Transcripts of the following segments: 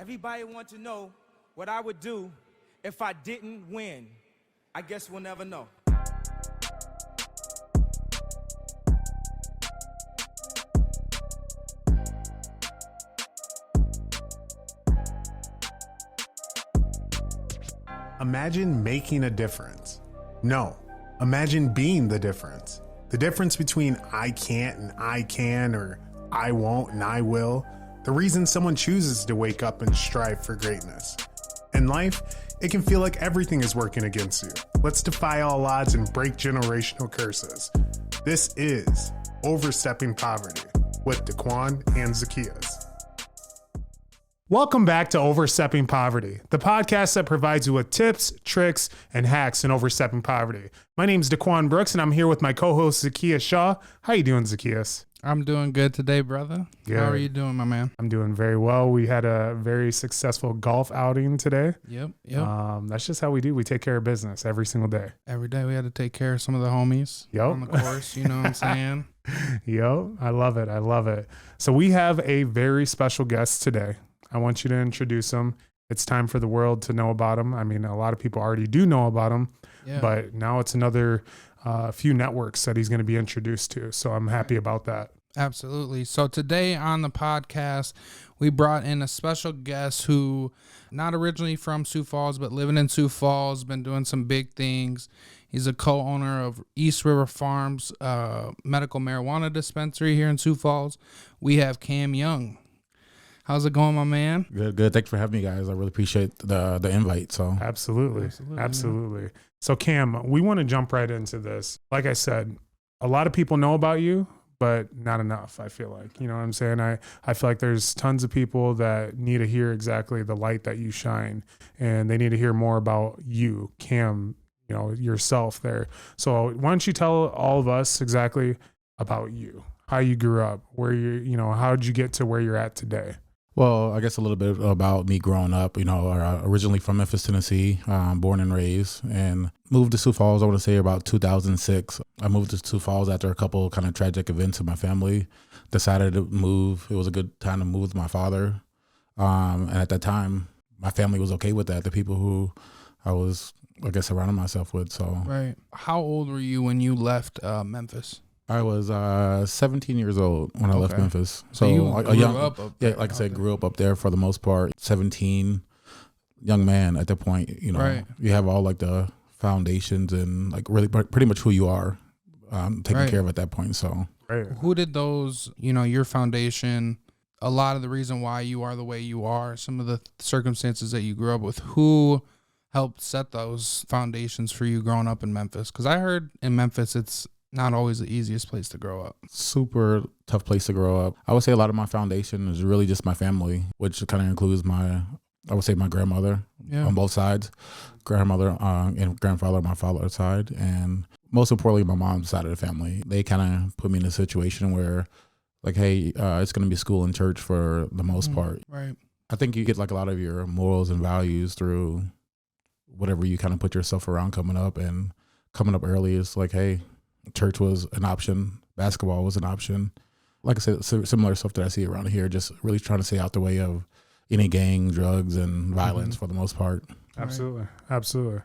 Everybody wants to know what I would do if I didn't win. I guess we'll never know. Imagine making a difference. No, imagine being the difference. The difference between I can't and I can, or I won't and I will. The reason someone chooses to wake up and strive for greatness. In life, it can feel like everything is working against you. Let's defy all odds and break generational curses. This is Overstepping Poverty with Daquan and Zacchaeus. Welcome back to Overstepping Poverty, the podcast that provides you with tips, tricks, and hacks in overstepping poverty. My name is Daquan Brooks, and I'm here with my co-host Zacchaeus Shaw. How you doing, Zacchaeus? I'm doing good today, brother. Good. How are you doing, my man? I'm doing very well. We had a very successful golf outing today. Yep. That's just how we do. We take care of business every single day. Every day we had to take care of some of the homies on the course. You know what I'm saying? Yo, I love it. So we have a very special guest today. I want you to introduce him. It's time for the world to know about him. I mean, a lot of people already do know about him, but now it's another few networks that he's going to be introduced to. So I'm happy about that. Absolutely. So today on the podcast, we brought in a special guest who not originally from Sioux Falls, but living in Sioux Falls, been doing some big things. He's a co-owner of East River Farms medical marijuana dispensary here in Sioux Falls. We have Cam Young. How's it going, my man? Good. Thanks for having me, guys. I really appreciate the invite. So Absolutely. So Cam, we want to jump right into this. Like I said, a lot of people know about you, but not enough, I feel like. You know what I'm saying? I feel like there's tons of people that need to hear exactly the light that you shine, and they need to hear more about you, Cam, you know, yourself there. So why don't you tell all of us exactly about you, how you grew up, where how did you get to where you're at today? Well, I guess a little bit about me growing up. Originally from Memphis, Tennessee, born and raised, and moved to Sioux Falls, I want to say about 2006. I moved to Sioux Falls after a couple kind of tragic events in my family. Decided to move. It was a good time to move with my father. And at that time, my family was okay with that. The people who I was, I guess, surrounding myself with. So, right. How old were you when you left Memphis? I was 17 years old when I left Memphis. So you grew up up there. Yeah, like I said, grew up there for the most part. 17, young man at that point. Right. You have all like the foundations and like really pretty much who you are taken care of at that point. So, who did those? Your foundation. A lot of the reason why you are the way you are. Some of the circumstances that you grew up with. Who helped set those foundations for you growing up in Memphis? Because I heard in Memphis it's not always the easiest place to grow up. Super tough place to grow up. I would say a lot of my foundation is really just my family, which kind of includes my grandmother on both sides, grandmother and grandfather on my father's side, and most importantly, my mom's side of the family. They kind of put me in a situation where, like, hey, it's going to be school and church for the most part. Right. I think you get like a lot of your morals and values through whatever you kind of put yourself around coming up, and coming up early is like, hey, church was an option. Basketball was an option. Like I said, similar stuff that I see around here, just really trying to stay out the way of any gang, drugs, and violence for the most part. Absolutely.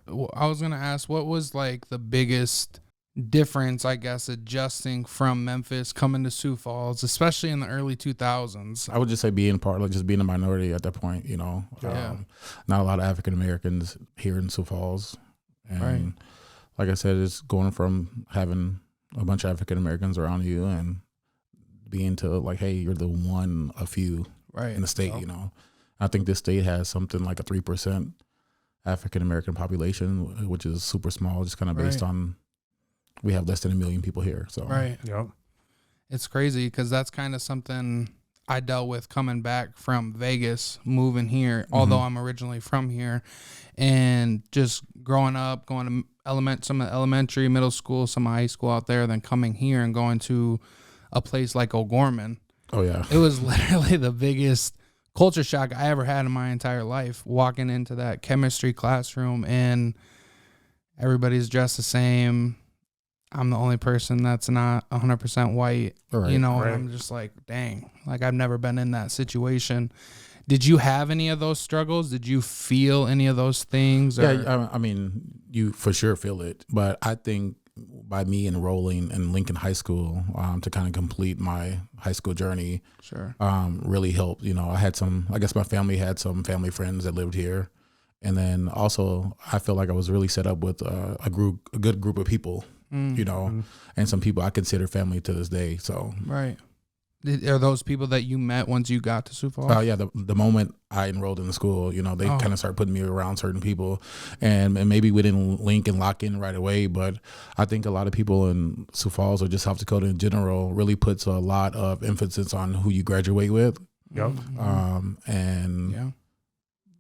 Well, I was going to ask, what was like the biggest difference, I guess, adjusting from Memphis, coming to Sioux Falls, especially in the early 2000s? I would just say being a minority at that point, not a lot of African Americans here in Sioux Falls. And like I said, it's going from having a bunch of African Americans around you and being to like, hey, you're the one of few in the state, I think this state has something like a 3% African American population, which is super small, just kind of based on we have less than 1 million people here. So It's crazy because that's kind of something I dealt with coming back from Vegas, moving here, although I'm originally from here, and just growing up, going to some elementary, middle school, some high school out there, then coming here and going to a place like O'Gorman. Oh, yeah. It was literally the biggest culture shock I ever had in my entire life, walking into that chemistry classroom and everybody's dressed the same. I'm the only person that's not 100% white, and I'm just like, dang, like I've never been in that situation. Did you have any of those struggles? Did you feel any of those things? Yeah, I mean, you for sure feel it. But I think by me enrolling in Lincoln High School to kind of complete my high school journey, really helped. You know, I guess my family had some family friends that lived here. And then also I feel like I was really set up with a good group of people, you know, and some people I consider family to this day. So, right. Are those people that you met once you got to Sioux Falls? Yeah, the moment I enrolled in the school, you know, they kind of started putting me around certain people, and maybe we didn't link and lock in right away, but I think a lot of people in Sioux Falls or just South Dakota in general really puts a lot of emphasis on who you graduate with. Yep. And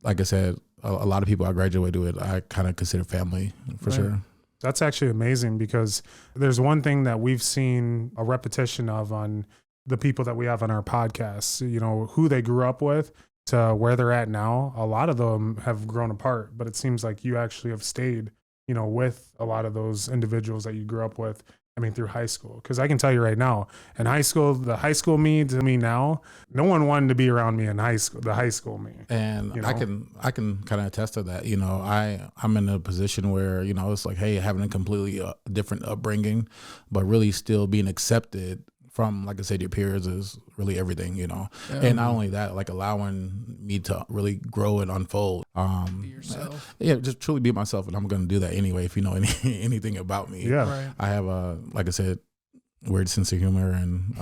like I said, a lot of people I graduated with, I kind of consider family for sure. That's actually amazing, because there's one thing that we've seen a repetition of on the people that we have on our podcasts, you know, who they grew up with to where they're at now. A lot of them have grown apart, but it seems like you actually have stayed, you know, with a lot of those individuals that you grew up with. I mean, through high school. Because I can tell you right now, in high school, the high school me to me now, no one wanted to be around me in high school, the high school me. And you know? I can kind of attest to that. You know, I'm in a position where, you know, it's like, hey, having a completely different upbringing, but really still being accepted from, like I said, your peers is really everything, you know. And not only that, like allowing me to really grow and unfold. Be yourself. Yeah, just truly be myself, and I'm going to do that anyway. If you know anything about me, I have like I said, weird sense of humor, and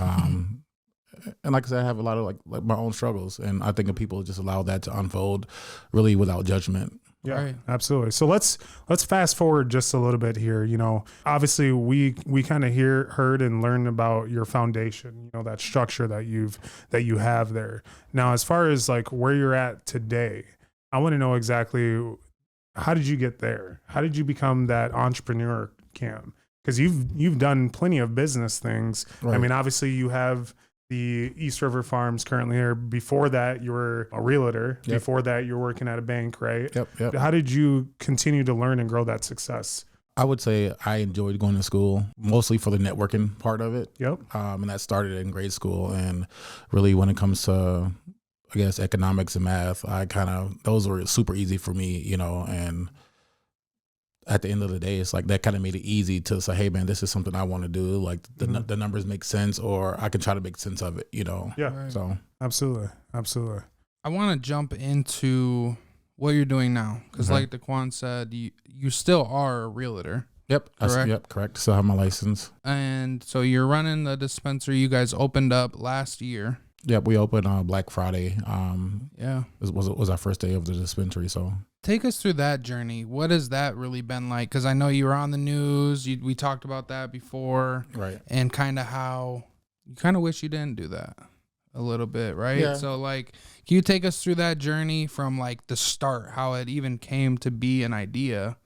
like I said, I have a lot of like my own struggles, and I think if people just allow that to unfold, really without judgment. Yeah, absolutely. So let's fast forward just a little bit here. You know, obviously we kind of heard and learned about your foundation, you know, that structure that you have there. Now, as far as like where you're at today, I want to know exactly, how did you get there? How did you become that entrepreneur, Cam? Because you've done plenty of business things. Right. I mean, obviously you have the East River Farms currently here. Before that, you were a realtor. Yep. Before that, you're working at a bank, right? Yep. How did you continue to learn and grow that success? I would say I enjoyed going to school, mostly for the networking part of it. Yep. And that started in grade school. And really when it comes to, I guess, economics and math, those were super easy for me, you know, and at the end of the day, it's like that kind of made it easy to say, hey, man, this is something I want to do. Like the numbers make sense, or I can try to make sense of it, you know? Yeah. Right. So absolutely. I want to jump into what you're doing now. Because like Daquan said, you still are a realtor. Yep. Correct. Correct. Still have my license. And so you're running the dispensary you guys opened up last year. Yep. We opened on Black Friday. It was our first day of the dispensary. So take us through that journey. What has that really been like? Because I know you were on the news. We talked about that before. Right. And kind of how you kind of wish you didn't do that a little bit, right? Yeah. So like, can you take us through that journey from like the start, how it even came to be an idea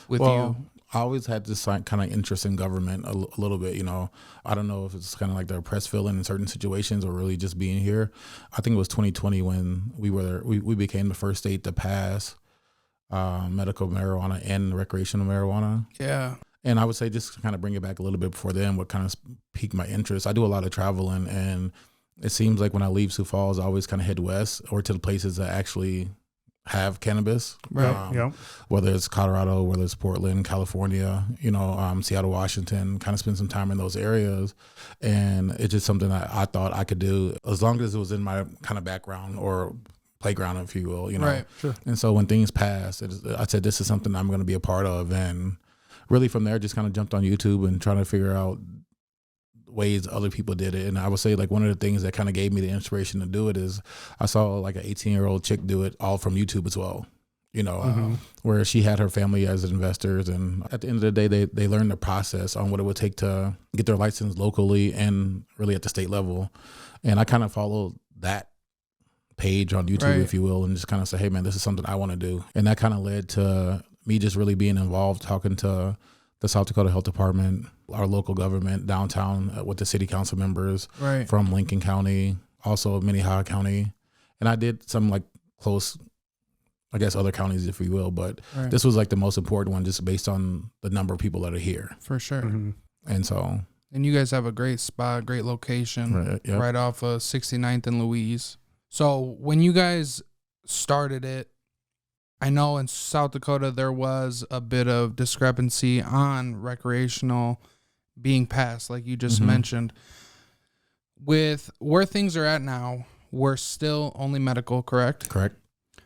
with you? I always had this kind of interest in government a little bit, you know. I don't know if it's kind of like the oppressed feeling in certain situations or really just being here. I think it was 2020 when we became the first state to pass medical marijuana and recreational marijuana. Yeah. And I would say just to kind of bring it back a little bit before then, what kind of piqued my interest. I do a lot of traveling, and it seems like when I leave Sioux Falls, I always kind of head west or to the places that actually have cannabis, right? Whether it's Colorado, whether it's Portland, California, you know, Seattle, Washington, kind of spend some time in those areas. And it's just something that I thought I could do as long as it was in my kind of background or playground, if you will, you know. Right. Sure. And so when things passed, I said, this is something I'm going to be a part of. And really from there, just kind of jumped on YouTube and trying to figure out ways other people did it. And I would say like one of the things that kind of gave me the inspiration to do it is I saw like an 18-year-old chick do it all from YouTube as well, you know, where she had her family as investors. And at the end of the day, they learned the process on what it would take to get their license locally and really at the state level. And I kind of followed that page on YouTube, if you will, and just kind of say, hey man, this is something I want to do. And that kind of led to me just really being involved, talking to the South Dakota Health Department, our local government downtown with the city council members from Lincoln County, also Minnehaha County. And I did some like close, I guess, other counties, if you will. But this was like the most important one just based on the number of people that are here. For sure. And so. And you guys have a great spot, great location, right off of 69th and Louise. So when you guys started it, I know in South Dakota there was a bit of discrepancy on recreational being passed, like you just mentioned. With where things are at now, we're still only medical, correct? Correct.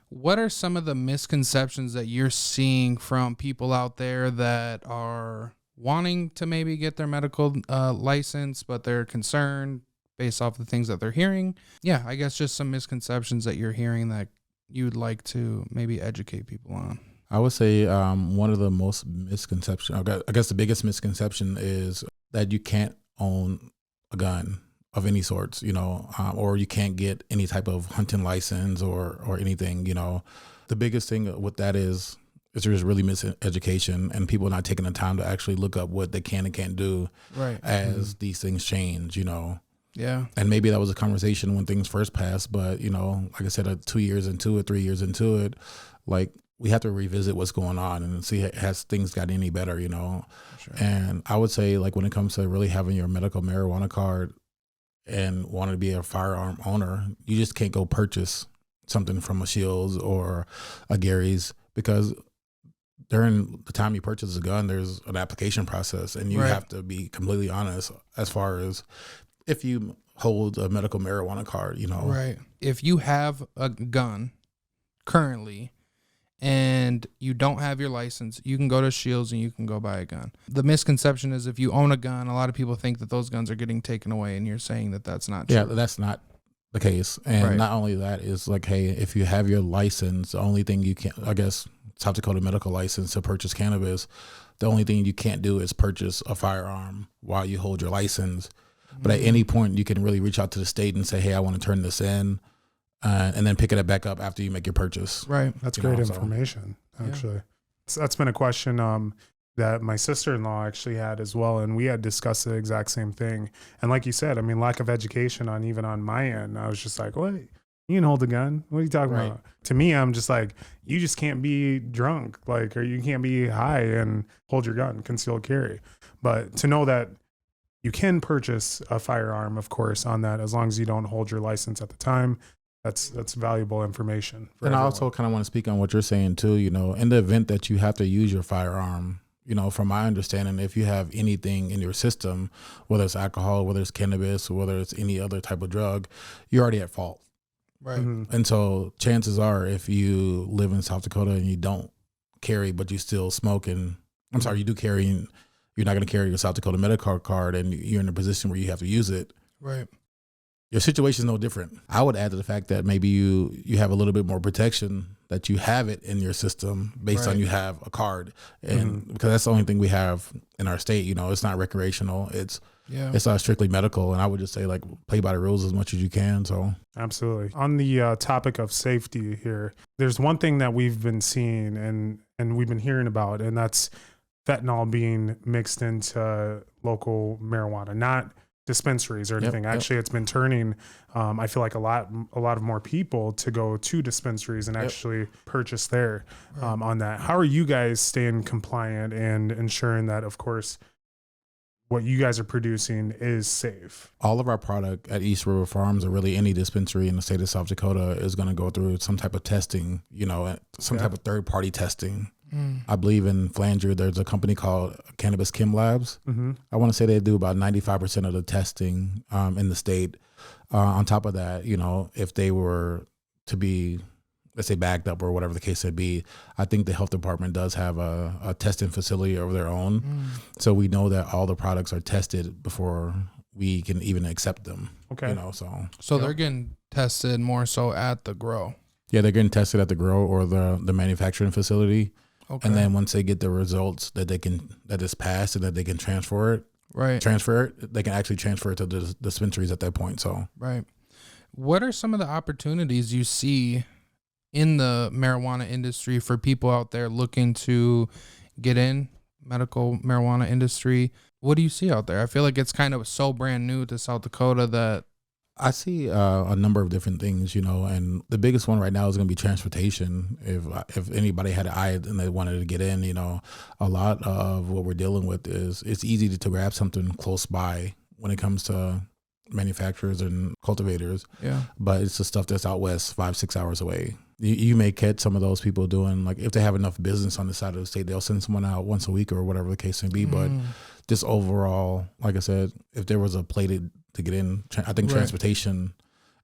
What are some of the misconceptions that you're seeing from people out there that are wanting to maybe get their medical license, but they're concerned based off the things that they're hearing? Yeah, I guess just some misconceptions that you're hearing that you'd like to maybe educate people on. I would say one of the most misconception, I guess the biggest misconception is that you can't own a gun of any sorts, or you can't get any type of hunting license or anything, The biggest thing with that is there's really miseducation and people not taking the time to actually look up what they can and can't do as these things change, Yeah. And maybe that was a conversation when things first passed, but, like I said, 2 years into it, 3 years into it, like we have to revisit what's going on and see has things got any better, Sure. And I would say like when it comes to really having your medical marijuana card and want to be a firearm owner, you just can't go purchase something from a Shields or a Gary's, because during the time you purchase a gun, there's an application process, and you have to be completely honest as far as if you hold a medical marijuana card, Right. If you have a gun currently and you don't have your license, you can go to Shields and you can go buy a gun. The misconception is if you own a gun, a lot of people think that those guns are getting taken away, and you're saying that that's not true. Yeah, that's not the case. And not only that is like, hey, if you have your license, the only thing you can't, I guess, South Dakota medical license to purchase cannabis, the only thing you can't do is purchase a firearm while you hold your license. But at any point, you can really reach out to the state and say, hey, I want to turn this in. And then picking it back up after you make your purchase. Right. That's great information, actually. So that's been a question that my sister-in-law actually had as well, and we had discussed the exact same thing. And like you said, I mean, lack of education even on my end. I was just like, what? You can hold a gun? What are you talking about? To me, I'm just like, you just can't be drunk, or you can't be high and hold your gun, concealed carry. But to know that you can purchase a firearm, of course, on that, as long as you don't hold your license at the time. That's valuable information. And everyone. I also kind of want to speak on what you're saying too, in the event that you have to use your firearm, from my understanding, if you have anything in your system, whether it's alcohol, whether it's cannabis, or whether it's any other type of drug, you're already at fault. Right. And so chances are, if you live in South Dakota and you don't carry, but you still smoke, and I'm sorry, you do carry, and you're not going to carry your South Dakota medical card, and you're in a position where you have to use it. Right. Your situation is no different. I would add to the fact that maybe you have a little bit more protection that you have it in your system based on you have a card, and because that's the only thing we have in our state. It's not recreational. It's not strictly medical. And I would just say, like, play by the rules as much as you can. So absolutely. On the topic of safety here, there's one thing that we've been seeing and we've been hearing about, and that's fentanyl being mixed into local marijuana, not dispensaries or anything. Actually, it's been turning, I feel like a lot of more people to go to dispensaries and actually purchase there on that. How are you guys staying compliant and ensuring that, of course, what you guys are producing is safe? All of our product at East River Farms, or really any dispensary in the state of South Dakota, is going to go through some type of testing, some type of third-party testing. I believe in Flanger, there's a company called Cannabis Chem Labs. I want to say they do about 95% of the testing in the state. On top of that, if they were to be, let's say, backed up or whatever the case may be, I think the health department does have a testing facility of their own. So we know that all the products are tested before we can even accept them. Okay. So they're getting tested more so at the grow. Yeah, they're getting tested at the grow or the manufacturing facility. Okay. And then once they get the results that is passed and that they can transfer it, they can actually transfer it to the dispensaries at that point. So what are some of the opportunities you see in the marijuana industry for people out there looking to get in medical marijuana industry? What do you see out there? I feel like it's kind of so brand new to South Dakota that I see a number of different things, and the biggest one right now is going to be transportation. If anybody had an eye and they wanted to get in, a lot of what we're dealing with is it's easy to grab something close by when it comes to manufacturers and cultivators. Yeah. But it's the stuff that's out west, 5-6 hours away. You may catch some of those people doing, like, if they have enough business on the side of the state, they'll send someone out once a week or whatever the case may be. But just overall, like I said, if there was a play to get in, I think transportation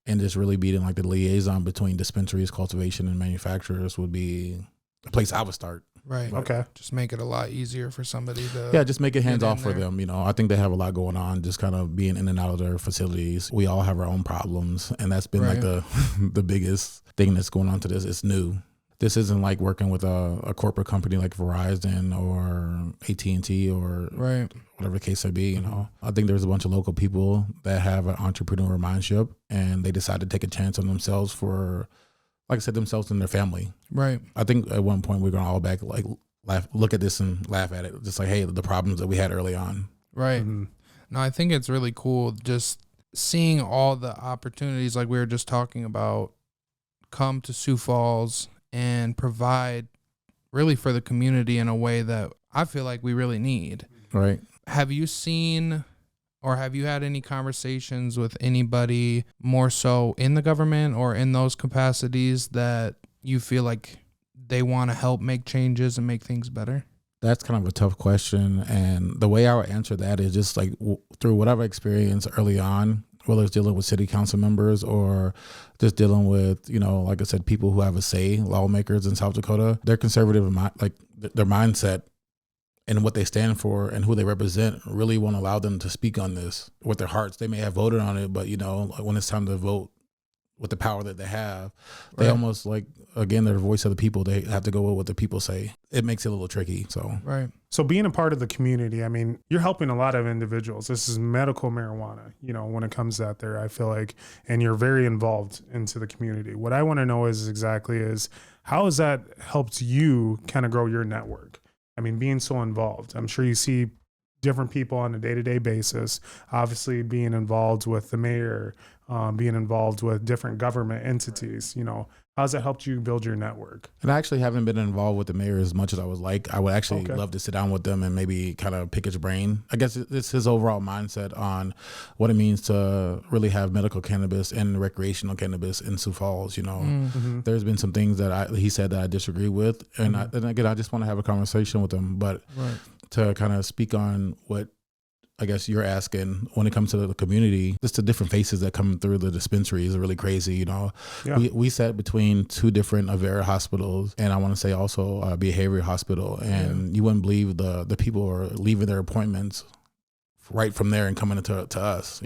and just really being like the liaison between dispensaries, cultivation, and manufacturers would be a place I would start. Right. Okay. Just make it a lot easier for somebody to. Yeah, just make it hands get in off for there. them. I think they have a lot going on, just kind of being in and out of their facilities. We all have our own problems, and that's been like Right. the biggest thing that's going on to this. It's new. This isn't like working with a corporate company like Verizon or AT&T or Right. whatever the case may be. I think there's a bunch of local people that have an entrepreneur mindset, and they decide to take a chance on themselves for, like I said, themselves and their family. Right. I think at one point we're going to all back, like, look at this and laugh at it. Just like, hey, the problems that we had early on. Right. No, I think it's really cool just seeing all the opportunities, like we were just talking about, come to Sioux Falls and provide really for the community in a way that I feel like we really need. Right. Have you seen or have you had any conversations with anybody more so in the government or in those capacities that you feel like they want to help make changes and make things better? That's kind of a tough question. And the way I would answer that is just like through what I've experienced early on, whether it's dealing with city council members or just dealing with, like I said, people who have a say, lawmakers in South Dakota, they're conservative, like their mindset and what they stand for and who they represent really won't allow them to speak on this with their hearts. They may have voted on it, but when it's time to vote with the power that they have, they almost like, again, they're the voice of the people. They have to go with what the people say. It makes it a little tricky. So, Right. So being a part of the community, I mean, you're helping a lot of individuals. This is medical marijuana, when it comes out there, I feel like, and you're very involved into the community. What I want to know is how has that helped you kind of grow your network? I mean, being so involved, I'm sure you see different people on a day-to-day basis, obviously being involved with the mayor, being involved with different government entities, how's that helped you build your network? And I actually haven't been involved with the mayor as much as I was like. I would actually love to sit down with them and maybe kind of pick his brain. I guess it's his overall mindset on what it means to really have medical cannabis and recreational cannabis in Sioux Falls. There's been some things that he said that I disagree with. And, again, I just want to have a conversation with him. But to kind of speak on what I guess you're asking when it comes to the community, just the different faces that come through the dispensary is really crazy. We sat between two different Avera hospitals, and I want to say also a behavioral hospital, and you wouldn't believe the people are leaving their appointments right from there and coming to us,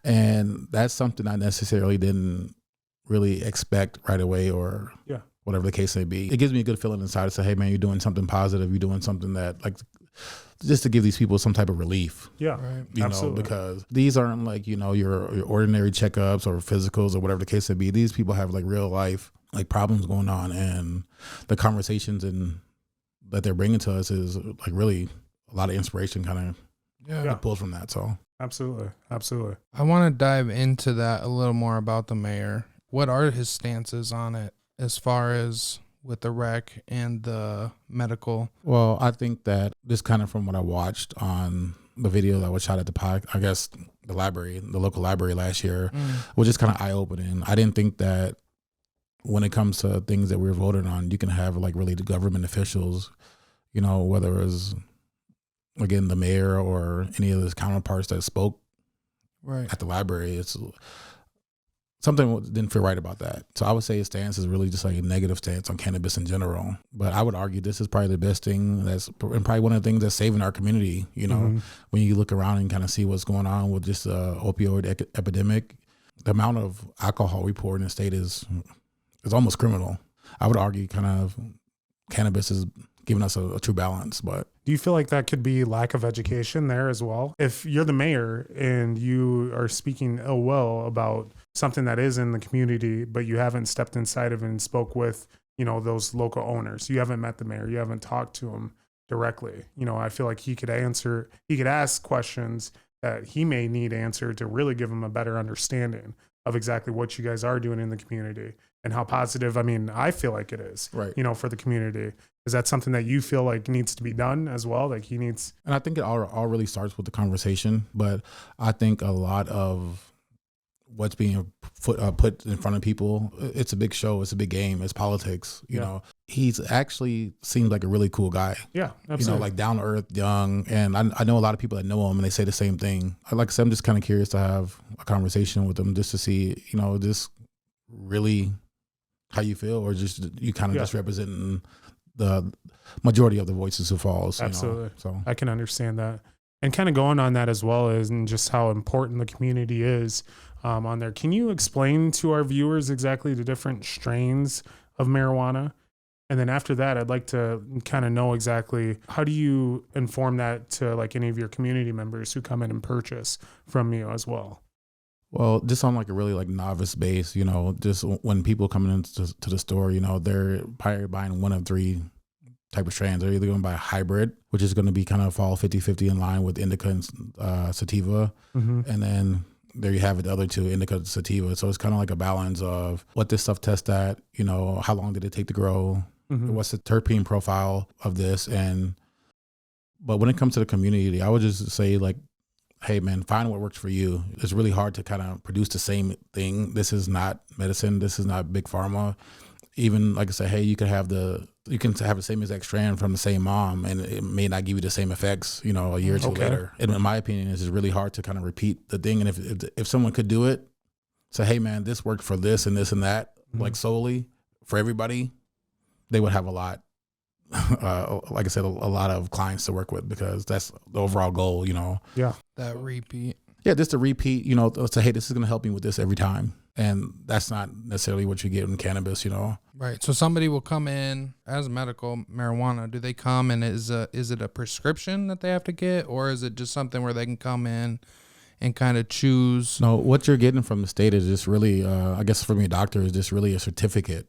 and that's something I necessarily didn't really expect right away or whatever the case may be. It gives me a good feeling inside to say, hey man, you're doing something positive. You're doing something that, like, just to give these people some type of relief. Yeah, absolutely. Because these aren't like, your ordinary checkups or physicals or whatever the case may be. These people have like real life, like, problems going on, and the conversations that they're bringing to us is like really a lot of inspiration kind of pulls from that. So Absolutely. I want to dive into that a little more about the mayor. What are his stances on it as far as with the rec and the medical? Well, I think that just kind of from what I watched on the video that was shot at the local library last year, was just kind of eye-opening. I didn't think that when it comes to things that we're voting on, you can have like really the government officials, whether it was, again, the mayor or any of his counterparts that spoke at the library. It's something didn't feel right about that. So I would say his stance is really just like a negative stance on cannabis in general. But I would argue this is probably the best thing and probably one of the things that's saving our community. When you look around and kind of see what's going on with just the opioid epidemic, the amount of alcohol we pour in the state is almost criminal. I would argue kind of cannabis is giving us a true balance. But do you feel like that could be lack of education there as well? If you're the mayor and you are speaking ill will about something that is in the community, but you haven't stepped inside of it and spoke with, those local owners, you haven't met the mayor, you haven't talked to him directly. I feel like he could ask questions that he may need answered to really give him a better understanding of exactly what you guys are doing in the community and how positive, I mean, I feel like it is, Right. you know, for the community. Is that something that you feel like needs to be done as well? Like he needs. And I think it all really starts with the conversation, but I think a lot of what's being put in front of people, it's a big show, it's a big game, it's politics. You know, he's actually seems like a really cool guy. Yeah, absolutely. You know, like down to earth, young, and I know a lot of people that know him, and they say the same thing. Like I said, I'm just kind of curious to have a conversation with him, just to see, you know, this really how you feel, or just you kind of just representing the majority of the voices who falls. Absolutely. You know? So I can understand that. And kind of going on that as well as, and just how important the community is on there. Can you explain to our viewers exactly the different strains of marijuana? And then after that, I'd like to kind of know exactly, how do you inform that to like any of your community members who come in and purchase from you as well? Well, just on like a really like novice base, you know, just when people coming into the store, you know, they're probably buying one of three type of strands. They're either going to buy a hybrid, which is going to be kind of fall 50-50 in line with indica and sativa. And then there you have it, the other two, indica and sativa. So it's kind of like a balance of what this stuff tests at, you know, how long did it take to grow, what's the terpene profile of this. But when it comes to the community, I would just say like, hey man, find what works for you. It's really hard to kind of produce the same thing. This is not medicine. This is not big pharma. Even like I said, hey, you can have the same exact strand from the same mom, and it may not give you the same effects, you know, a year or two later. And in my opinion, it's just really hard to kind of repeat the thing. And if someone could do it, say, hey man, this worked for this and this and that, like solely for everybody, they would have a lot. Like I said, a lot of clients to work with, because that's the overall goal, you know. Yeah. That repeat. Yeah, just to repeat, you know, say, hey, this is going to help me with this every time. And that's not necessarily what you get in cannabis, you know. Right. So somebody will come in as medical marijuana. Do they come and is it a prescription that they have to get, or is it just something where they can come in and kind of choose? No, what you're getting from the state is just really, I guess from your doctor, is just really a certificate.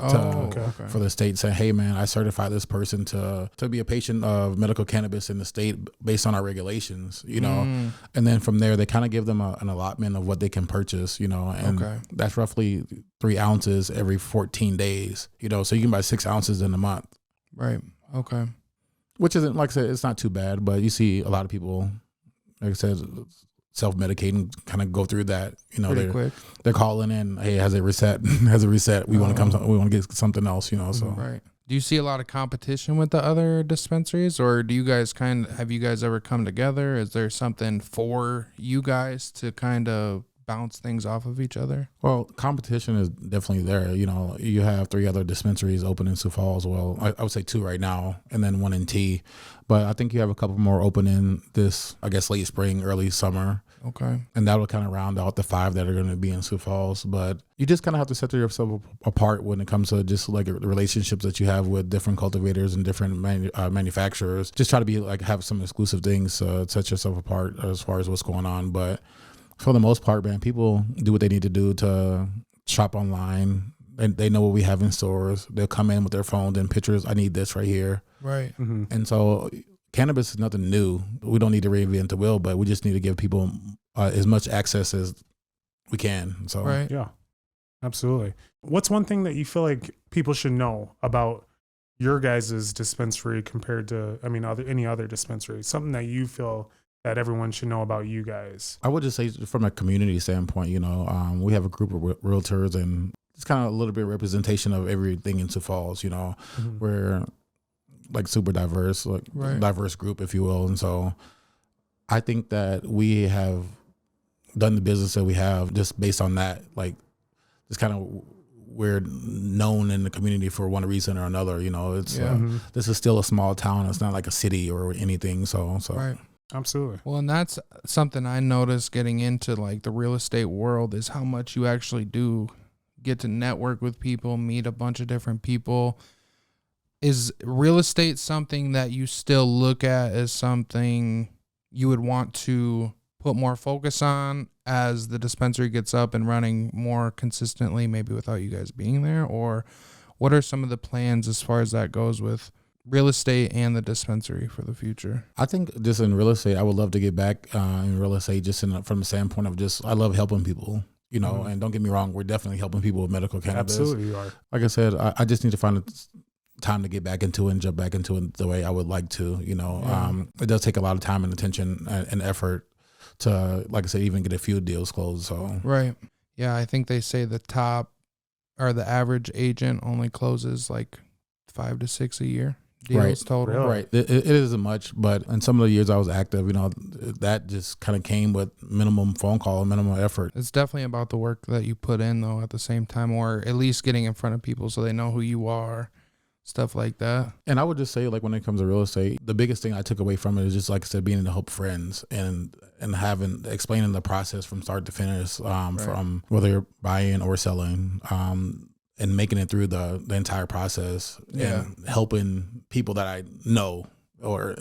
For the state, saying, hey man, I certify this person to be a patient of medical cannabis in the state based on our regulations, you know. And then from there they kind of give them an allotment of what they can purchase, you know, and that's roughly 3 ounces every 14 days, you know, so you can buy 6 ounces in a month. Right. Okay. Which isn't, like I said, it's not too bad, but you see a lot of people, like I said, self-medicating, kind of go through that, you know. They're calling in, hey, has it reset? We want to get something else, you know. So right. Do you see a lot of competition with the other dispensaries, or do you guys have you guys ever come together? Is there something for you guys to kind of bounce things off of each other? Well, competition is definitely there. You know, you have 3 other dispensaries open in Sioux Falls. Well, I would say 2 right now, and then 1 in T. But I think you have a couple more open in this, I guess, late spring, early summer. Okay. And that will kind of round out the 5 that are going to be in Sioux Falls. But you just kind of have to set yourself apart when it comes to just like the relationships that you have with different cultivators and different manufacturers. Just try to be like, have some exclusive things, set yourself apart as far as what's going on. But for the most part, man, people do what they need to do to shop online. And they know what we have in stores. They'll come in with their phones and pictures. I need this right here. Right. And so cannabis is nothing new. We don't need to reinvent the wheel, but we just need to give people as much access as we can. So right. Yeah, absolutely. What's one thing that you feel like people should know about your guys' dispensary compared to, I mean, any other dispensary? Something that you feel that everyone should know about you guys? I would just say from a community standpoint, you know, we have a group of realtors, and it's kind of a little bit of representation of everything in Sioux Falls, you know. We're like super diverse, like diverse group, if you will. And so I think that we have done the business that we have just based on that. Like, it's kind of, we're known in the community for one reason or another, you know. It's this is still a small town. It's not like a city or anything. So right. Absolutely. Well, and that's something I noticed getting into like the real estate world, is how much you actually do get to network with people, meet a bunch of different people. Is real estate something that you still look at as something you would want to put more focus on as the dispensary gets up and running more consistently, maybe without you guys being there? Or what are some of the plans as far as that goes with real estate and the dispensary for the future? I think just in real estate, I would love to get back in real estate, just from the standpoint of just, I love helping people. you know, and don't get me wrong, we're definitely helping people with medical cannabis. Absolutely, you are. Like I said, I just need to find time to get back into it and jump back into it the way I would like to, you know. It does take a lot of time and attention and effort to, like I said, even get a few deals closed. So Right. Yeah, I think they say the top or the average agent only closes like 5 to 6 a year deals total. Really? Right. It isn't much, but in some of the years I was active, you know, that just kind of came with minimum phone call and minimum effort. It's definitely about the work that you put in, though, at the same time, or at least getting in front of people so they know who you are, stuff like that. And I would just say, like, when it comes to real estate, the biggest thing I took away from it is just, like I said, being able to help friends and explaining the process from start to finish, from whether you're buying or selling, and making it through the entire process, and helping people that I know, or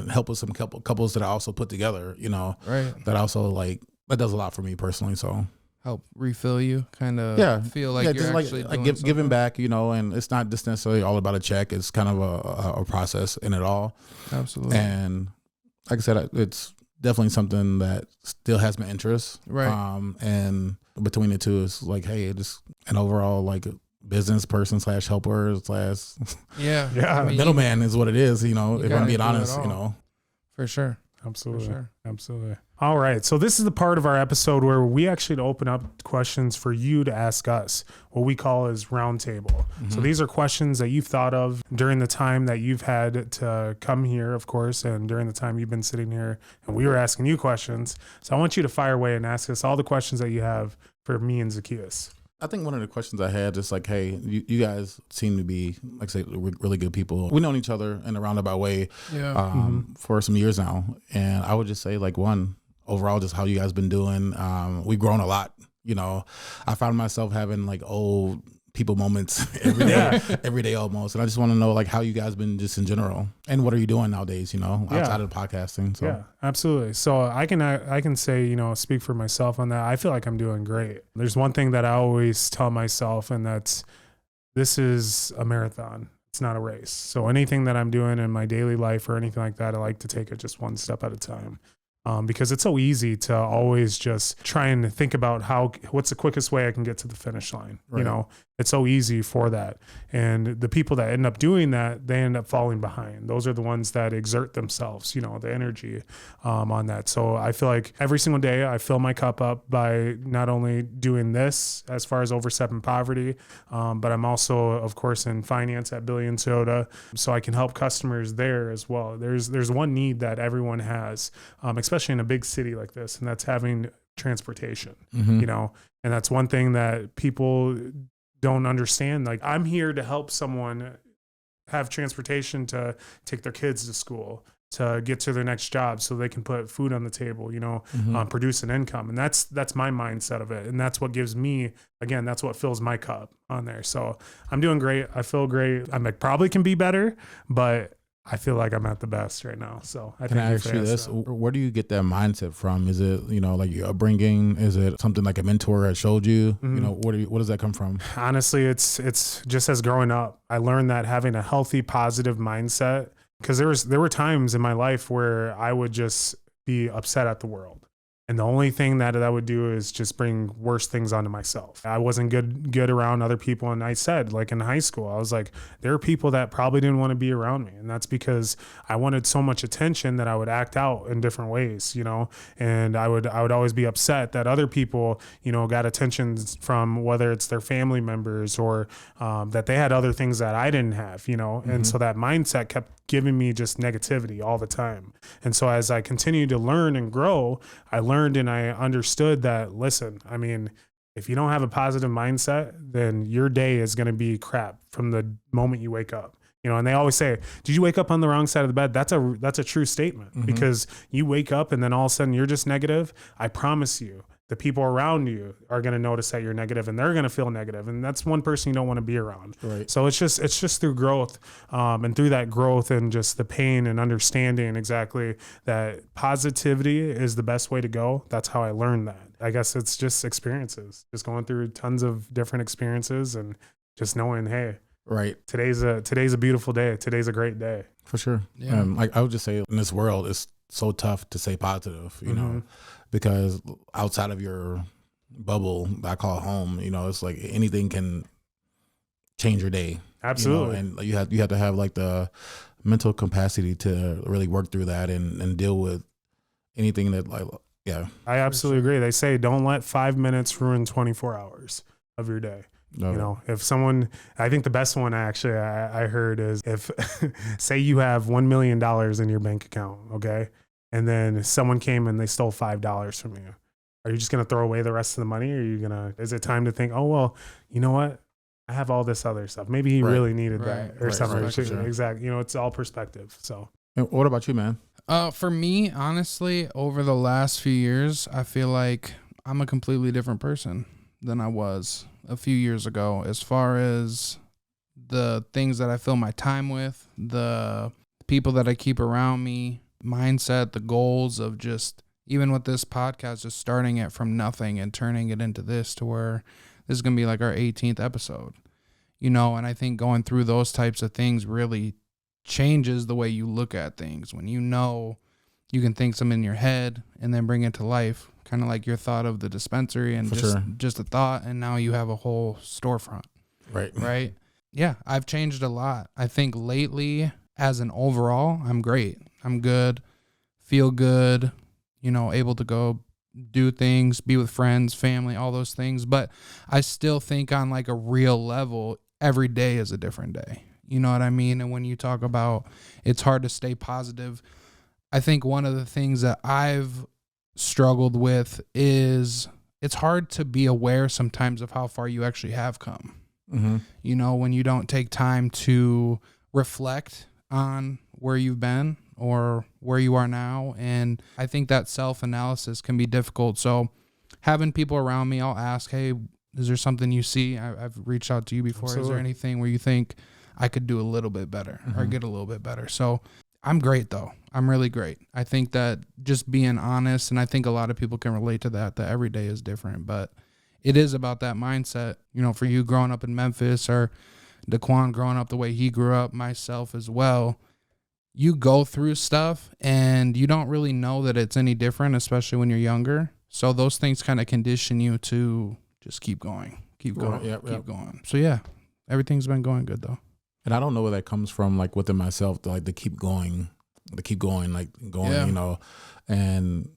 helping some couples that I also put together, you know, that also, like, that does a lot for me personally. So help refill you, kind of feel like you're just actually like doing giving back, you know, and it's not just necessarily all about a check. It's kind of a process in it all. Absolutely. And like I said, it's definitely something that still has my interest. Right. And between the two, it's like, hey, just an overall, like, business person / helper / I mean, middleman is what it is, you know, if I'm being do it honest, all. you know. For sure. Absolutely. For sure. Absolutely. All right. So this is the part of our episode where we actually open up questions for you to ask us, what we call is roundtable. So these are questions that you've thought of during the time that you've had to come here, of course, and during the time you've been sitting here and we were asking you questions. So I want you to fire away and ask us all the questions that you have for me and Zacchaeus. I think one of the questions I had is like, hey, you guys seem to be, like I say, really good people. We've known each other in a roundabout way for some years now. And I would just say, like, one, overall, just how you guys been doing. We've grown a lot. You know, I found myself having, like, old people moments every day almost. And I just want to know, like, how you guys been just in general, and what are you doing nowadays, you know, outside of podcasting. So yeah, absolutely. So I can say, you know, speak for myself on that. I feel like I'm doing great. There's one thing that I always tell myself, and that's, this is a marathon. It's not a race. So anything that I'm doing in my daily life or anything like that, I like to take it just one step at a time. Because it's so easy to always just try and think about what's the quickest way I can get to the finish line. Right. You know, it's so easy for that. And the people that end up doing that, they end up falling behind. Those are the ones that exert themselves, you know, the energy on that. So I feel like every single day I fill my cup up by not only doing this as far as overstepping poverty, but I'm also, of course, in finance at Billion Soda. So I can help customers there as well. There's one need that everyone has, especially in a big city like this, and that's having transportation, you know, and that's one thing that people don't understand. Like, I'm here to help someone have transportation to take their kids to school, to get to their next job so they can put food on the table, you know, produce an income. And that's my mindset of it. And that's what gives me, again, that's what fills my cup on there. So I'm doing great. I feel great. I probably can be better, but I feel like I'm at the best right now. So Can I ask you this? Where do you get that mindset from? Is it, you know, like your upbringing? Is it something like a mentor has showed you? You know, what does that come from? Honestly, it's just as growing up, I learned that having a healthy, positive mindset, because there were times in my life where I would just be upset at the world. And the only thing that I would do is just bring worse things onto myself. I wasn't good around other people. And I said, like, in high school, I was like, there are people that probably didn't want to be around me. And that's because I wanted so much attention that I would act out in different ways, you know, and I would always be upset that other people, you know, got attention from whether it's their family members or that they had other things that I didn't have, you know. And so that mindset kept giving me just negativity all the time. And so as I continued to learn and grow, I learned and I understood that, listen, I mean, if you don't have a positive mindset, then your day is going to be crap from the moment you wake up. You know, and they always say, did you wake up on the wrong side of the bed? That's a true statement, because you wake up and then all of a sudden you're just negative. I promise you, the people around you are going to notice that you're negative, and they're going to feel negative. And that's one person you don't want to be around. Right. So it's just through growth, and through that growth and just the pain and understanding exactly that positivity is the best way to go. That's how I learned that. I guess it's just experiences, just going through tons of different experiences and just knowing, hey, right, today's a beautiful day. Today's a great day. For sure. Yeah. Like I would just say, in this world, it's so tough to say positive, you know, because outside of your bubble that I call home. You know, it's like anything can change your day. Absolutely. You know? And you have to have like the mental capacity to really work through that and deal with anything that yeah. I absolutely agree. They say don't let 5 minutes ruin 24 hours of your day. No. You know, if someone, I think the best one actually I heard is if, say you have $1 million in your bank account, okay, and then someone came and they stole $5 from you. Are you just going to throw away the rest of the money? Or are you going to, is it time to think, oh, well, you know what? I have all this other stuff. Maybe he really needed that or something. Sure. Exactly. You know, it's all perspective. So And what about you, man? For me, honestly, over the last few years, I feel like I'm a completely different person than I was a few years ago, as far as the things that I fill my time with, the people that I keep around me, mindset, the goals of just, even with this podcast, just starting it from nothing and turning it into this to where this is going to be like our 18th episode, you know, and I think going through those types of things really changes the way you look at things. When you know you can think something in your head and then bring it to life, kind of like your thought of the dispensary and just a thought, and now you have a whole storefront. Right. Yeah, I've changed a lot. I think lately, as an overall, I'm great. I'm good, feel good, you know, able to go do things, be with friends, family, all those things. But I still think on like a real level, every day is a different day. You know what I mean? And when you talk about it's hard to stay positive, I think one of the things that I've struggled with is it's hard to be aware sometimes of how far you actually have come. Mm-hmm. You know, when you don't take time to reflect on where you've been or where you are now. And I think that self-analysis can be difficult. So having people around me, I'll ask, hey, is there something you see? I've reached out to you before. Absolutely. Is there anything where you think I could do a little bit better or get a little bit better? So I'm great, though. I'm really great. I think that just being honest, and I think a lot of people can relate to that every day is different, but it is about that mindset. You know, for you growing up in Memphis, or Daquan growing up the way he grew up, myself as well, you go through stuff and you don't really know that it's any different, especially when you're younger. So those things kind of condition you to just keep going. Keep going. So yeah, everything's been going good though. And I don't know where that comes from, like within myself, like to keep going, you know. And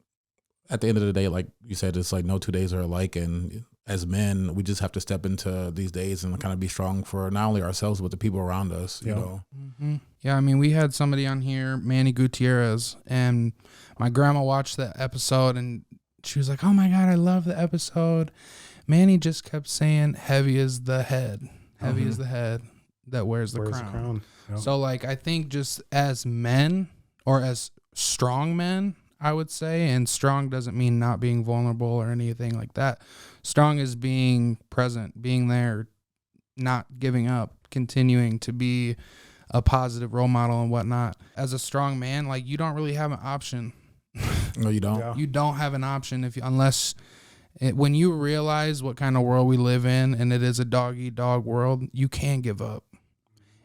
at the end of the day, like you said, it's like no 2 days are alike. And as men, we just have to step into these days and kind of be strong for not only ourselves, but the people around us, you know. Mm-hmm. Yeah, I mean, we had somebody on here, Manny Gutierrez, and my grandma watched the episode and she was like, oh my God, I love the episode. Manny just kept saying, heavy is the head. Heavy is the head that wears the crown. Yep. So like, I think just as men, or as strong men, I would say, and strong doesn't mean not being vulnerable or anything like that. Strong is being present, being there, not giving up, continuing to be a positive role model and whatnot. As a strong man, like, you don't really have an option. No, you don't. Yeah. You don't have an option when you realize what kind of world we live in, and it is a dog-eat-dog world, you can give up.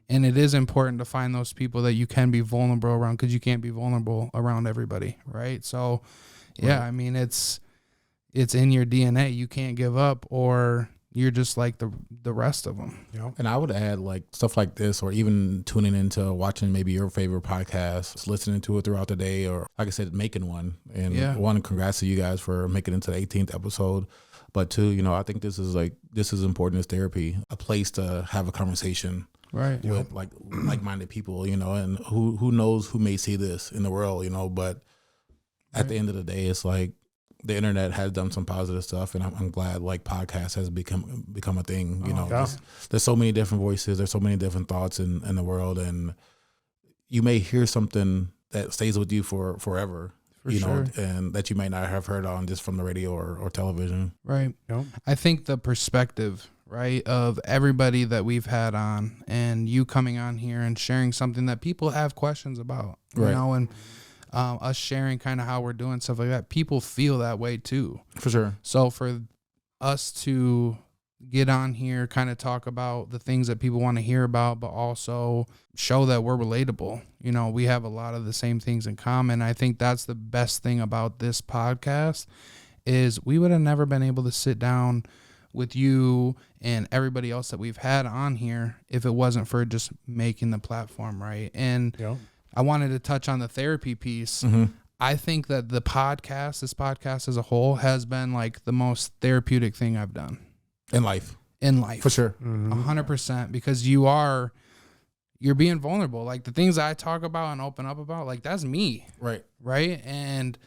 And it is important to find those people that you can be vulnerable around, because you can't be vulnerable around everybody, right? So, yeah, right. I mean, it's in your DNA. You can't give up, or you're just like the rest of them. Yep. And I would add like stuff like this, or even tuning into watching maybe your favorite podcast, listening to it throughout the day, or like I said, making one. And one, congrats to you guys for making it into the 18th episode. But two, you know, I think this is important as therapy, a place to have a conversation. Right. With like-minded people, you know, and who knows who may see this in the world, you know, but at the end of the day, it's like the internet has done some positive stuff, and I'm glad like podcast has become a thing, you know. Yeah. There's so many different voices, there's so many different thoughts in the world, and you may hear something that stays with you for forever, know, and that you may not have heard on just from the radio or television. Right. Yep. I think the perspective, right, of everybody that we've had on, and you coming on here and sharing something that people have questions about, you know, and us sharing kind of how we're doing stuff like that, people feel that way too. For sure. So for us to get on here, kind of talk about the things that people want to hear about, but also show that we're relatable. You know, we have a lot of the same things in common. I think that's the best thing about this podcast. is we would have never been able to sit down with you and everybody else that we've had on here if it wasn't for just making the platform, right? And I wanted to touch on the therapy piece. I think that this podcast as a whole has been like the most therapeutic thing I've done in life. For sure. 100%, because you're being vulnerable. Like the things I talk about and open up about, like that's me. Right. And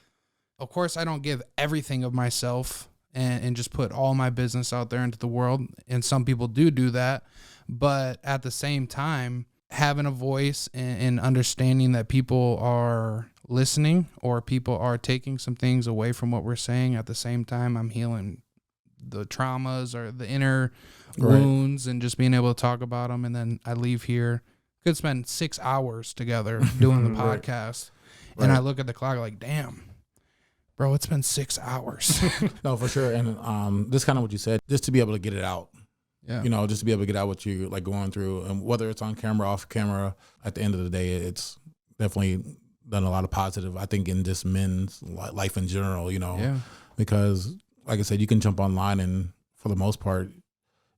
of course I don't give everything of myself and just put all my business out there into the world. And some people do that. But at the same time, having a voice and understanding that people are listening or people are taking some things away from what we're saying, at the same time, I'm healing the traumas or the inner wounds and just being able to talk about them. And then I leave here, could spend 6 hours together doing the podcast. And I look at the clock like, damn, bro, it's been 6 hours. No, for sure. And this kind of what you said, just to be able to get it out. Yeah. You know, just to be able to get out what you're like going through, and whether it's on camera, off camera, at the end of the day, it's definitely done a lot of positive, I think, in just men's life in general, you know, because like I said, you can jump online and for the most part,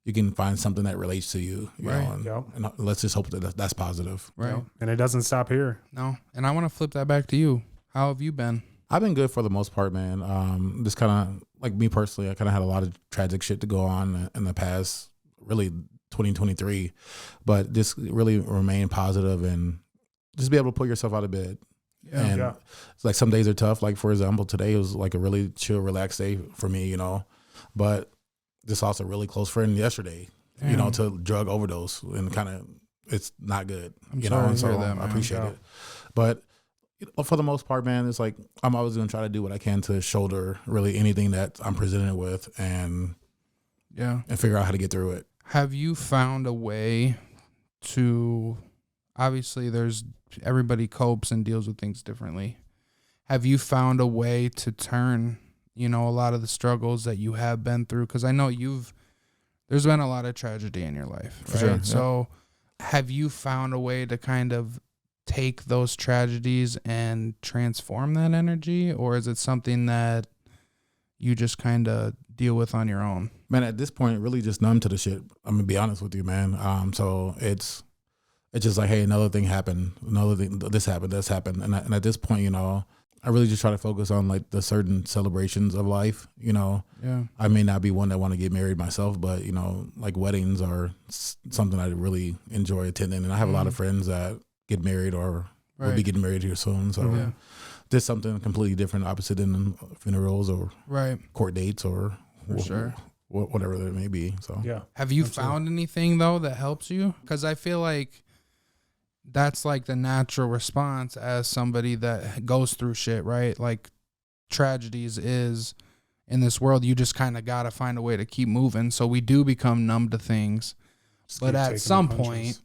you can find something that relates to you, you know, and let's just hope that that's positive. Right. And it doesn't stop here. No. And I want to flip that back to you. How have you been? I've been good for the most part, man. Just kind of like me personally, I kind of had a lot of tragic shit to go on in the past, really 2023, but just really remain positive and just be able to pull yourself out of bed. It's like some days are tough. Like for example, today was like a really chill, relaxed day for me, you know, but just also a really close friend yesterday, you know, to drug overdose, and kind of, it's not good, you know, and so I appreciate it. But for the most part, man, it's like, I'm always going to try to do what I can to shoulder really anything that I'm presented with and figure out how to get through it. Have you found a way to, obviously everybody copes and deals with things differently. Have you found a way to turn, you know, a lot of the struggles that you have been through? Because I know there's been a lot of tragedy in your life. For sure. So have you found a way to kind of take those tragedies and transform that energy? Or is it something that you just kind of deal with on your own? Man, at this point, really just numb to the shit. I'm going to be honest with you, man. So it's just like, hey, another thing happened, this happened. And at this point, you know, I really just try to focus on like the certain celebrations of life, you know. Yeah. I may not be one that want to get married myself, but, you know, like weddings are something I really enjoy attending. And I have a lot of friends that get married or will be getting married here soon. So there's something completely different, opposite than funerals or court dates or whatever there may be. So have you found anything though that helps you? Because I feel like that's like the natural response as somebody that goes through shit, right? Like tragedies is in this world, you just kind of got to find a way to keep moving. So we do become numb to things, but at some point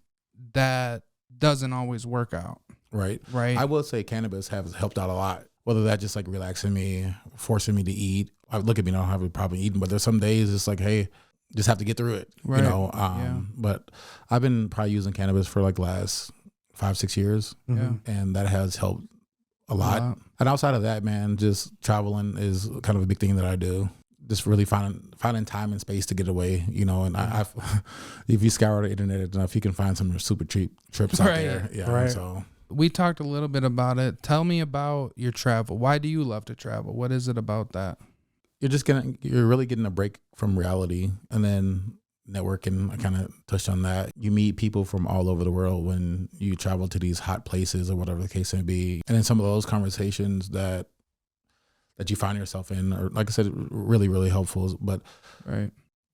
that doesn't always work out. Right. I will say cannabis has helped out a lot, whether that just like relaxing me, forcing me to eat. Look at me, I don't have a problem eating, but there's some days it's like, hey, just have to get through it, you know? But I've been probably using cannabis for like the last 5-6 years. And that has helped a lot. And outside of that, man, just traveling is kind of a big thing that I do. Just really finding time and space to get away, you know. And I've if you scour the internet enough, you can find some super cheap trips out there. Yeah. So we talked a little bit about it. Tell me about your travel. Why do you love to travel? What is it about that? You're really getting a break from reality, and then networking. I kind of touched on that. You meet people from all over the world when you travel to these hot places or whatever the case may be. And then some of those conversations that you find yourself in are, like I said, really, really helpful. But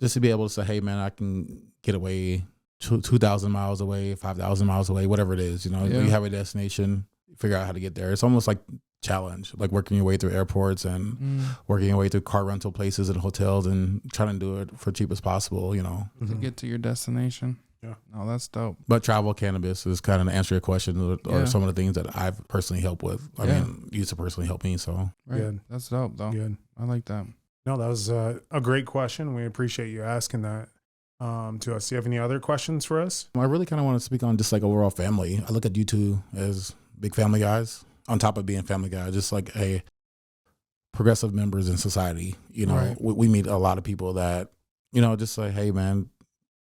just to be able to say, hey, man, I can get away 2,000 miles away, 5,000 miles away, whatever it is, you know, you have a destination, figure out how to get there. It's almost like challenge, like working your way through airports and working your way through car rental places and hotels and trying to do it for cheap as possible, you know, to get to your destination. No, that's dope. But travel cannabis is kind of to answer your question or some of the things that I've personally helped with. I mean, used to personally help me. So good. That's dope though. Good. I like that. No, that was a great question. We appreciate you asking that to us. Do you have any other questions for us? I really kind of want to speak on just like overall family. I look at you two as big family guys. On top of being family guys, just like, hey, progressive members in society. You know, Right. we meet a lot of people that, you know, just like, hey man,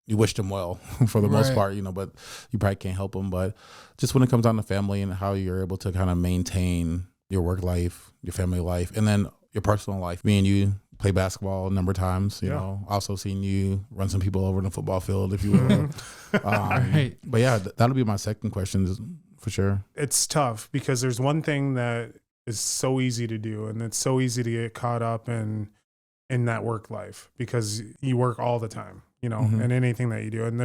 you wish them well for the most Right. part, you know, but you probably can't help them. But just when it comes down to family and how you're able to kind of maintain your work life, your family life, and then your personal life. Me and you play basketball a number of times, you know, also seen you run some people over in the football field, if you will. Right. But yeah, that'll be my second question for sure. It's tough because there's one thing that is so easy to do, and it's so easy to get caught up in that work life because you work all the time, you know, and anything that you do. And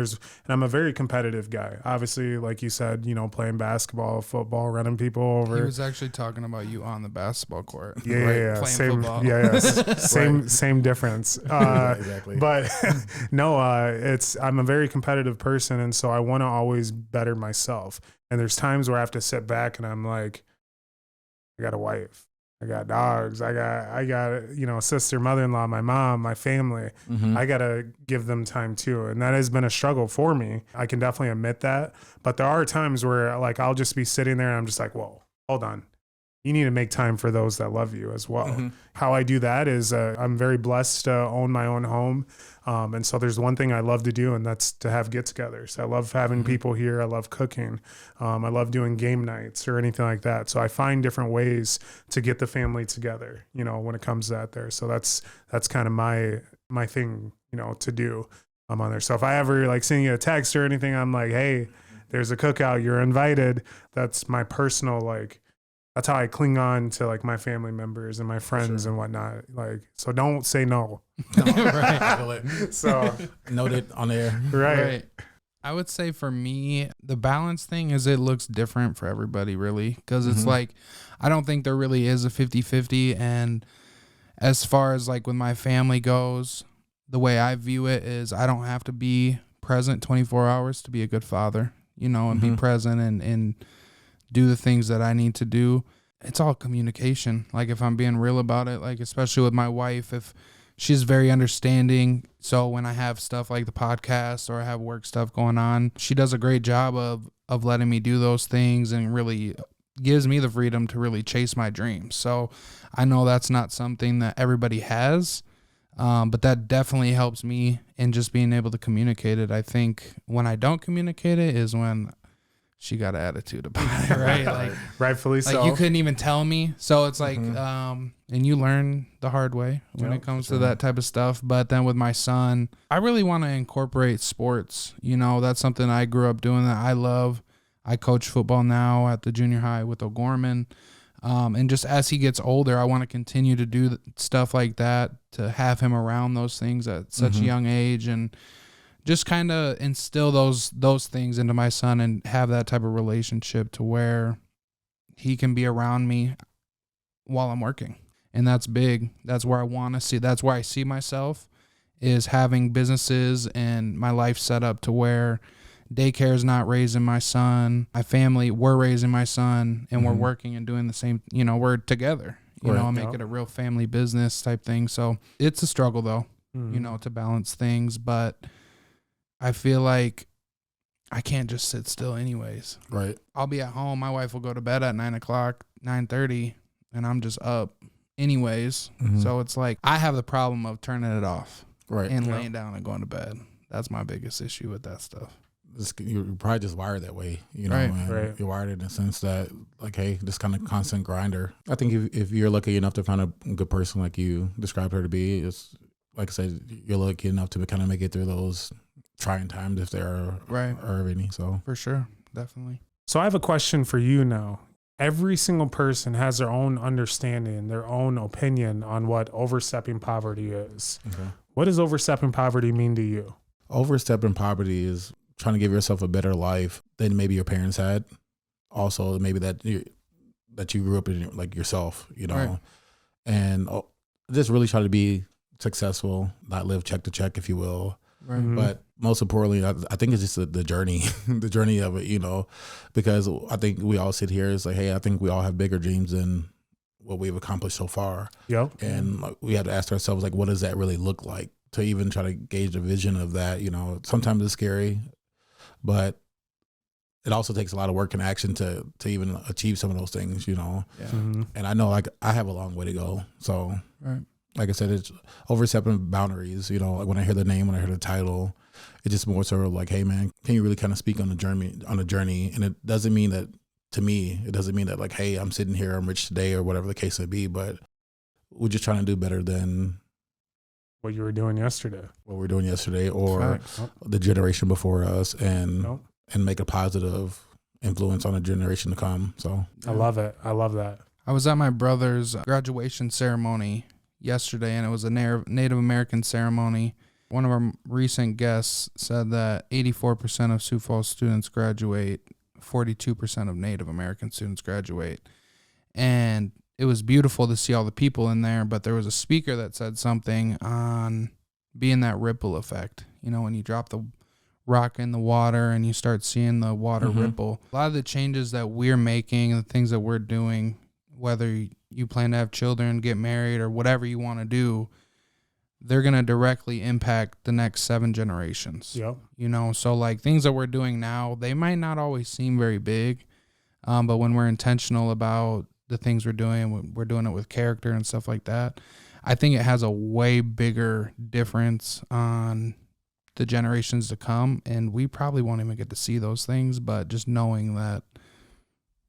I'm a very competitive guy. Obviously, like you said, you know, playing basketball, football, running people over. He was actually talking about you on the basketball court. Yeah, right? yeah, Playing same, football. same difference. Exactly. But no, I'm a very competitive person, and so I want to always better myself. And there's times where I have to sit back and I'm like, I got a wife, I got dogs, I got, you know, a sister, mother-in-law, my mom, my family. I got to give them time too. And that has been a struggle for me. I can definitely admit that. But there are times where like, I'll just be sitting there and I'm just like, whoa, hold on. You need to make time for those that love you as well. How I do that is I'm very blessed to own my own home. And so there's one thing I love to do, and that's to have get-togethers. I love having people here. I love cooking. I love doing game nights or anything like that. So I find different ways to get the family together, you know, when it comes to that there. So that's kind of my thing, you know, to do. I'm on there. So if I ever like send you a text or anything, I'm like, hey, there's a cookout, you're invited. That's my personal, like, that's how I cling on to like my family members and my friends and whatnot. Like, so don't say no. Right. So Noted on air. right. I would say for me, the balance thing is it looks different for everybody, really, because it's like, I don't think there really is a 50-50. And as far as like when my family goes, the way I view it is I don't have to be present 24 hours to be a good father, you know, and be present and do the things that I need to do. It's all communication. Like if I'm being real about it, like especially with my wife, if she's very understanding. So when I have stuff like the podcast or I have work stuff going on, she does a great job of letting me do those things and really gives me the freedom to really chase my dreams. So I know that's not something that everybody has, but that definitely helps me in just being able to communicate it. I think when I don't communicate it is when she got an attitude about it, right? Like Rightfully like so. you couldn't even tell me. So it's like, and you learn the hard way when it comes to that type of stuff. But then with my son, I really want to incorporate sports. You know, that's something I grew up doing that I love. I coach football now at the junior high with O'Gorman. And just as he gets older, I want to continue to do stuff like that, to have him around those things at such a young age and just kind of instill those things into my son and have that type of relationship to where he can be around me while I'm working. And that's big. That's where I want to see. That's where I see myself, is having businesses and my life set up to where daycare is not raising my son. My family, we're raising my son, and we're working and doing the same, you know, we're together, you know, make it a real family business type thing. So it's a struggle though, you know, to balance things, but I feel like I can't just sit still anyways. Right. I'll be at home. My wife will go to bed at 9:00, 9:30, and I'm just up anyways. So it's like I have the problem of turning it off and laying down and going to bed. That's my biggest issue with that stuff. You're probably just wired that way, you know, Right. man. You're wired in the sense that, like, hey, this kind of constant grinder. I think if you're lucky enough to find a good person like you described her to be, it's like I said, you're lucky enough to kind of make it through those trying times if there are any. So For sure. Definitely. So I have a question for you now. Every single person has their own understanding, their own opinion on what overstepping poverty is. Okay. What does overstepping poverty mean to you? Overstepping poverty is trying to give yourself a better life than maybe your parents had. Also, maybe that you grew up in, like yourself, you know, and just really try to be successful, not live check to check, if you will. Right. But most importantly, I think it's just the journey, the journey of it, you know, because I think we all sit here, it's like, hey, I think we all have bigger dreams than what we've accomplished so far. Yep. And we have to ask ourselves, like, what does that really look like, to even try to gauge the vision of that? You know, sometimes it's scary, but it also takes a lot of work and action to even achieve some of those things, you know. Yeah. Mm-hmm. And I know, like, I have a long way to go. So, Right. like I said, it's overstepping boundaries. You know, like when I hear the name, when I hear the title, it's just more sort of like, hey man, can you really kind of speak on the journey? And it doesn't mean that, to me, it doesn't mean that like, hey, I'm sitting here, I'm rich today, or whatever the case may be. But we're just trying to do better than What you were doing yesterday. what we're doing yesterday, or Facts. the generation before us, and Nope. and make a positive influence on the generation to come. So I love it. I love that. I was at my brother's graduation ceremony yesterday, and it was a Native American ceremony. One of our recent guests said that 84% of Sioux Falls students graduate, 42% of Native American students graduate. And it was beautiful to see all the people in there, but there was a speaker that said something on being that ripple effect. You know, when you drop the rock in the water and you start seeing the water ripple. A lot of the changes that we're making, the things that we're doing, whether you plan to have children, get married, or whatever you want to do, they're going to directly impact the next 7 generations. Yep. You know, so like things that we're doing now, they might not always seem very big, but when we're intentional about the things we're doing it with character and stuff like that, I think it has a way bigger difference on the generations to come, and we probably won't even get to see those things, but just knowing that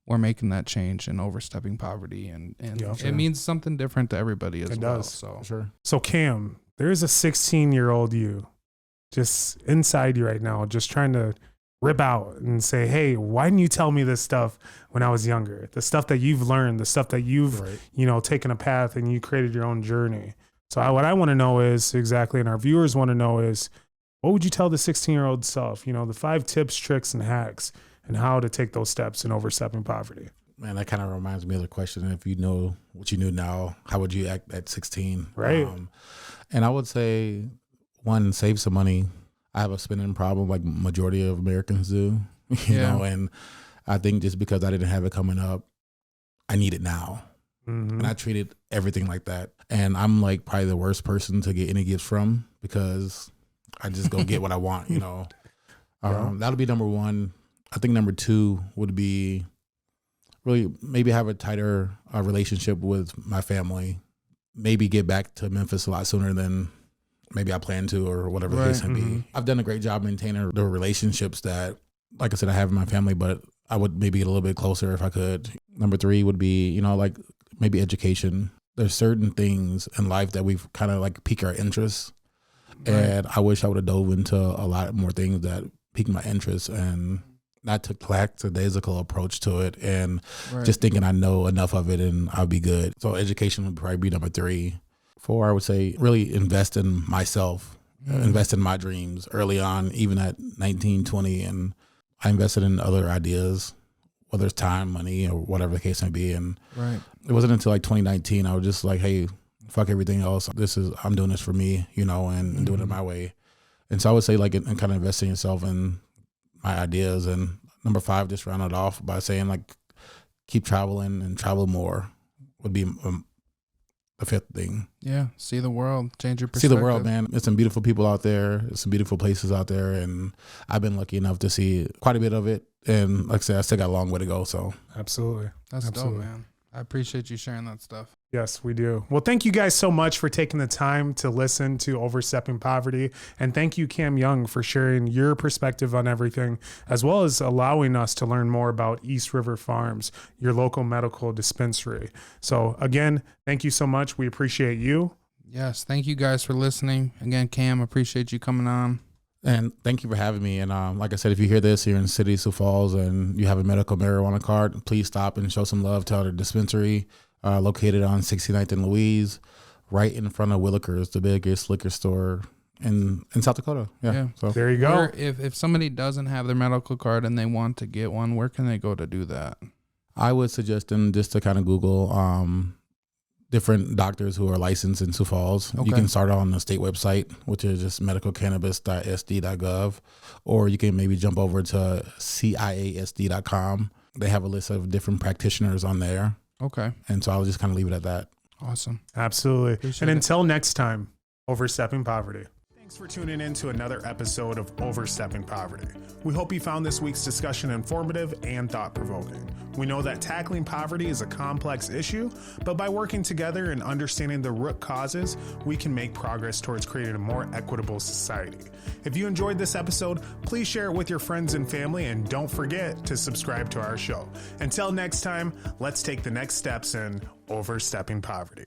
we're making that change and overstepping poverty, and Yeah, it means something different to everybody as It well. does. So sure. So Cam, there's a 16-year-old you just inside you right now, just trying to rip out and say, hey, why didn't you tell me this stuff when I was younger? The stuff that you've learned, the stuff that you've, Right. Taken a path and you created your own journey. So what I want to know is exactly, and our viewers want to know is, what would you tell the 16-year-old self? The 5 tips, tricks, and hacks, and how to take those steps in overstepping poverty. Man, that kind of reminds me of the question. If you know what you knew now, how would you act at 16? Right. And I would say, 1, save some money. I have a spending problem like majority of Americans do, you know, and I think just because I didn't have it coming up, I need it now. Mm-hmm. And I treated everything like that. And I'm like probably the worst person to get any gifts from, because I just go get what I want, you know. That'll be number 1. I think number 2 would be really maybe have a tighter relationship with my family. Maybe get back to Memphis a lot sooner than maybe I plan to, or whatever the case may be. I've done a great job maintaining the relationships that, like I said, I have in my family, but I would maybe get a little bit closer if I could. Number 3 would be, like maybe education. There's certain things in life that we've kind of like pique our interest. Right. And I wish I would have dove into a lot more things that piqued my interest, and not took lackadaisical approach to it, and just thinking I know enough of it and I'll be good. So education would probably be number 3. 4, I would say really invest in myself, invest in my dreams early on, even at 19, 20. And I invested in other ideas, whether it's time, money, or whatever the case may be. And it wasn't until like 2019, I was just like, hey, fuck everything else. I'm doing this for me, and doing it my way. And so I would say like, and kind of investing in yourself and my ideas. And number 5, just round it off by saying like, keep traveling and travel more would be the 5th thing. Yeah. See the world, change your perspective. See the world, man. There's some beautiful people out there. There's some beautiful places out there. And I've been lucky enough to see quite a bit of it. And like I said, I still got a long way to go. So Absolutely. That's Absolutely. dope, man. I appreciate you sharing that stuff. Yes, we do. Well, thank you guys so much for taking the time to listen to Overstepping Poverty. And thank you, Cam Young, for sharing your perspective on everything, as well as allowing us to learn more about East River Farms, your local medical dispensary. So again, thank you so much. We appreciate you. Yes. Thank you guys for listening. Again, Cam, appreciate you coming on. And thank you for having me. And like I said, if you hear this, you're in the city of Sioux Falls and you have a medical marijuana card, please stop and show some love to our dispensary, located on 69th and Louise, right in front of Willikers, the biggest liquor store in South Dakota. Yeah. So There you go. Or if somebody doesn't have their medical card and they want to get one, where can they go to do that? I would suggest them just to kind of Google different doctors who are licensed in Sioux Falls. Okay. You can start on the state website, which is just medicalcannabis.sd.gov, or you can maybe jump over to ciasd.com. They have a list of different practitioners on there. Okay. And so I'll just kind of leave it at that. Awesome. Absolutely. Appreciate And it. until next time, Overstepping Poverty. Thanks for tuning in to another episode of Overstepping Poverty. We hope you found this week's discussion informative and thought-provoking. We know that tackling poverty is a complex issue, but by working together and understanding the root causes, we can make progress towards creating a more equitable society. If you enjoyed this episode, please share it with your friends and family, and don't forget to subscribe to our show. Until next time, let's take the next steps in overstepping poverty.